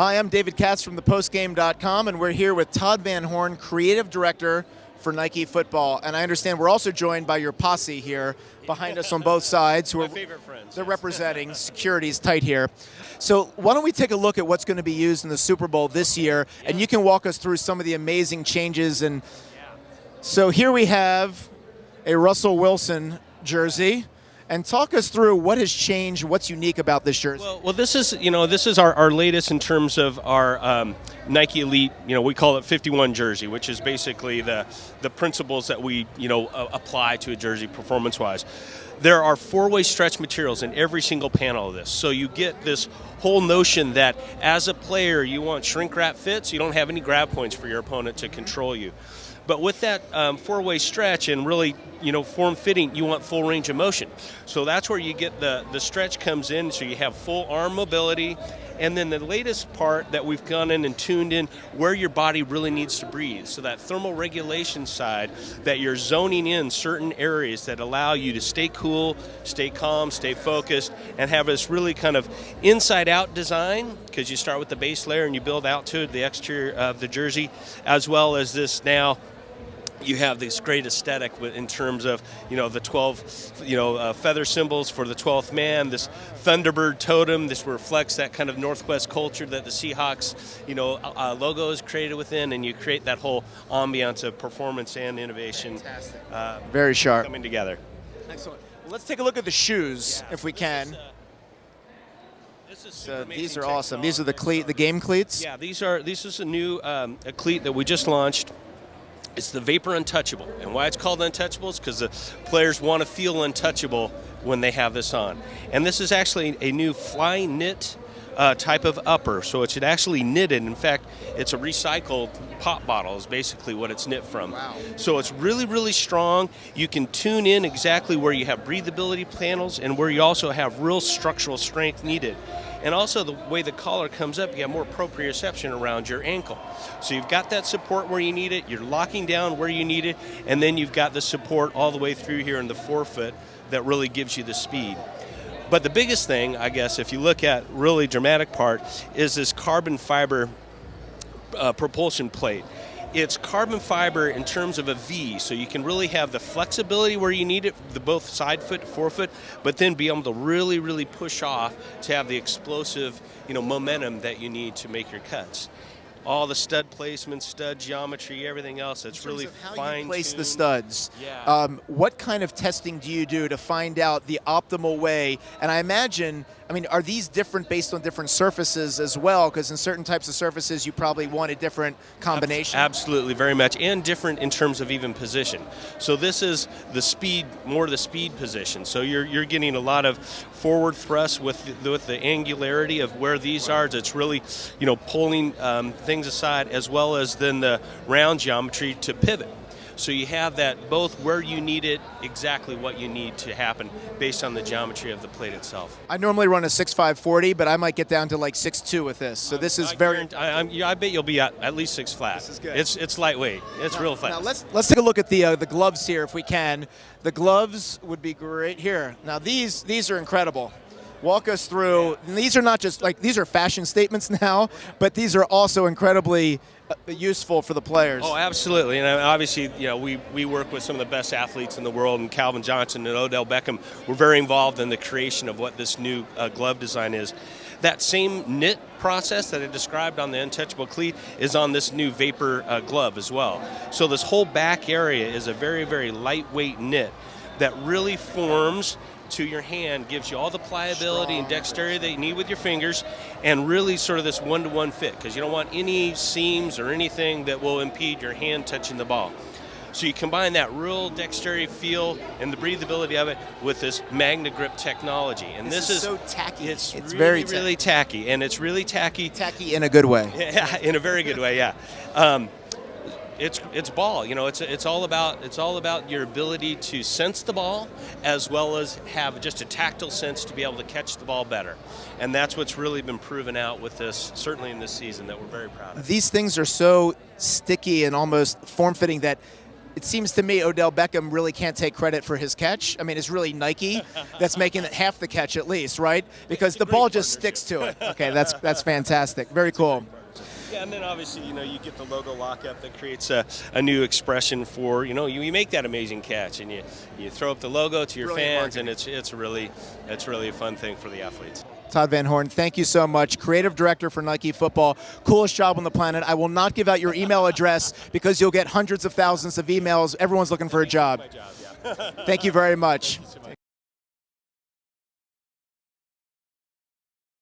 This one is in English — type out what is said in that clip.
Hi, I'm David Katz from thepostgame.com, and we're here with Todd Van Horne, Creative Director for Nike Football. And I understand we're also joined by your posse here behind us on both sides. My favorite friends. They're representing. Security's tight here. So why don't we take a look at what's going to be used in the Super Bowl this year, and you can walk us through some of the amazing changes. And so here we have a Russell Wilson jersey. And talk us through what has changed, what's unique about this jersey. Well, this is our latest in terms of our Nike Elite. We call it 51 jersey, which is basically the principles that we apply to a jersey performance-wise. There are four-way stretch materials in every single panel of this, so you get this whole notion that as a player you want shrink wrap fits. You don't have any grab points for your opponent to control you. But with that four-way stretch and really, form-fitting, you want full range of motion. So that's where you get the stretch comes in, so you have full arm mobility. And then the latest part that we've gone in and tuned in where your body really needs to breathe. So that thermal regulation side, that you're zoning in certain areas that allow you to stay cool, stay calm, stay focused, and have this really kind of inside-out design, because you start with the base layer and you build out to the exterior of the jersey, as well as this now. You have this great aesthetic in terms of, the 12, feather symbols for the 12th man, this Thunderbird totem. This reflects that kind of Northwest culture that the Seahawks, logo is created within, and you create that whole ambiance of performance and innovation. Fantastic. Very sharp. Coming together. Excellent. Well, let's take a look at the shoes, if we can. These are awesome. These are the game cleats? Yeah, this is a new a cleat that we just launched. It's the Vapor Untouchable. And why it's called Untouchable is because the players want to feel untouchable when they have this on. And this is actually a new fly knit type of upper. So it's actually knitted. In fact, it's a recycled pop bottle is basically what it's knit from. Wow. So it's really, really strong. You can tune in exactly where you have breathability panels and where you also have real structural strength needed. And also the way the collar comes up, you have more proprioception around your ankle. So you've got that support where you need it, you're locking down where you need it, and then you've got the support all the way through here in the forefoot that really gives you the speed. But the biggest thing, I guess, if you look at really dramatic part, is this carbon fiber propulsion plate. It's carbon fiber in terms of a V, so you can really have the flexibility where you need it, the both side foot, forefoot, but then be able to really, really push off to have the explosive, momentum that you need to make your cuts. All the stud placement, stud geometry, everything else, it's really fine-tuned. How you place the studs. Yeah. What kind of testing do you do to find out the optimal way? And I imagine, are these different based on different surfaces as well? Because in certain types of surfaces, you probably want a different combination. Absolutely, very much, and different in terms of even position. So this is the speed, more the speed position. So you're getting a lot of forward thrust with the angularity of where these are. It's really, pulling things aside, as well as then the round geometry to pivot. So you have that both where you need it, exactly what you need to happen based on the geometry of the plate itself. I normally run a 6.540, but I might get down to like 6.2 with this. So this is very. I bet you'll be at least 6 flat. This is good. It's lightweight. It's real fast. Now let's take a look at the gloves here if we can. The gloves would be great here. Now these are incredible. Walk us through. And these are not just these are fashion statements now, but these are also incredibly useful for the players. Oh, absolutely. And obviously, we work with some of the best athletes in the world, and Calvin Johnson and Odell Beckham were very involved in the creation of what this new glove design is. That same knit process that I described on the Untouchable cleat is on this new Vapor glove as well. So this whole back area is a very, very lightweight knit that really forms to your hand, gives you all the pliability and dexterity that you need with your fingers, and really sort of this one-to-one fit, because you don't want any seams or anything that will impede your hand touching the ball. So you combine that real dexterity feel and the breathability of it with this Magna Grip technology. And this is so tacky. It's really, very really tacky, and it's really tacky. Tacky in a good way. Yeah, in a very good way, yeah. It's ball, it's all about your ability to sense the ball, as well as have just a tactile sense to be able to catch the ball better. And that's what's really been proven out with this, certainly in this season, that we're very proud of. These things are so sticky and almost form-fitting that it seems to me Odell Beckham really can't take credit for his catch. I mean, it's really Nike that's making half the catch at least, right? Because the ball just sticks to it. Okay, that's fantastic. Very cool. Yeah, and then obviously, you get the logo lockup that creates a new expression for, you make that amazing catch, and you throw up the logo to your Brilliant fans, and it's really a fun thing for the athletes. Todd Van Horne, thank you so much. Creative Director for Nike Football. Coolest job on the planet. I will not give out your email address because you'll get hundreds of thousands of emails. Everyone's looking for a job. My job, yeah. Thank you very much.